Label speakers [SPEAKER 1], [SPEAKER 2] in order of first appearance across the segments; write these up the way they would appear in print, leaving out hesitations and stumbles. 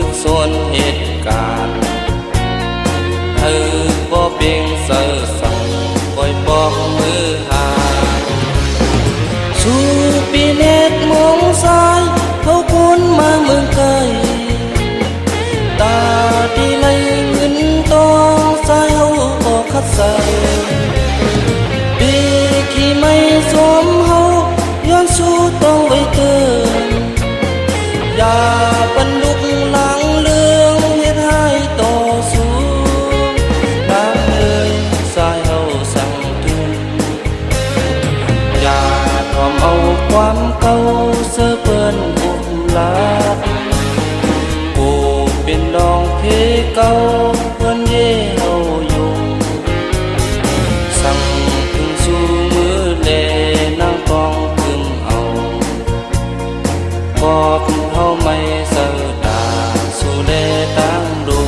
[SPEAKER 1] กส่วนเหตุการณ์เธอบ่เพียงเสือสั่งปล่อยปอกมือหาสู่ปีเนตรมองซ้ายเขาคนมาเมืองไกลตาดีไหลเงินตองสายเฮาบ่คัดใส่ปีที่ไม่สวมเฮาย้อนสู้ต้องไว้เตือนอย่าบรรลุหลังเรื่องเฮ็ดให้ต่อสู้น้ำเอ่ยสายเฮาสั่งทุนอย่าทอมเอาความเก่าเสื้อเปิ้นบุกลาผู้เป็นน้องเพเก่าเพิ่นเย่เฮาอยู่สั่งถึงสู่มือแลนางกองพึมเอาบอกเฮาไม่เสือตาสู่แลตั้งดง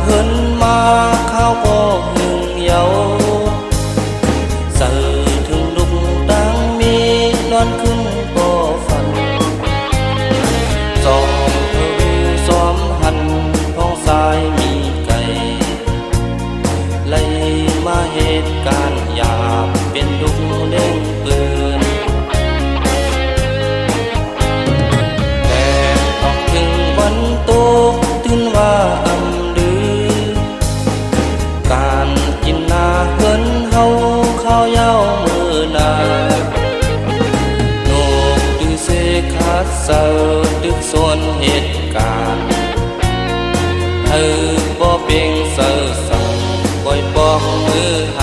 [SPEAKER 1] เพิ่นมาข้าวบ่หึงเยาสื่อถึงลุกดังมีนอนขึ้นบ่ฝันสองเธอซ้อมหันท้องสายมีไก่ไล่มาเหตุการณ์หยาบเป็นลุกเล่นปืนแต่ออกถึงวันตกตื่นว่าการกินนาเพิ่นเฮาข้าวยาวมือนาโนกดึงเสขาดเสือดึกส่วนเหตุการณ์เธอบ่เพียงเสือสั่งปล่อยปอกมือหา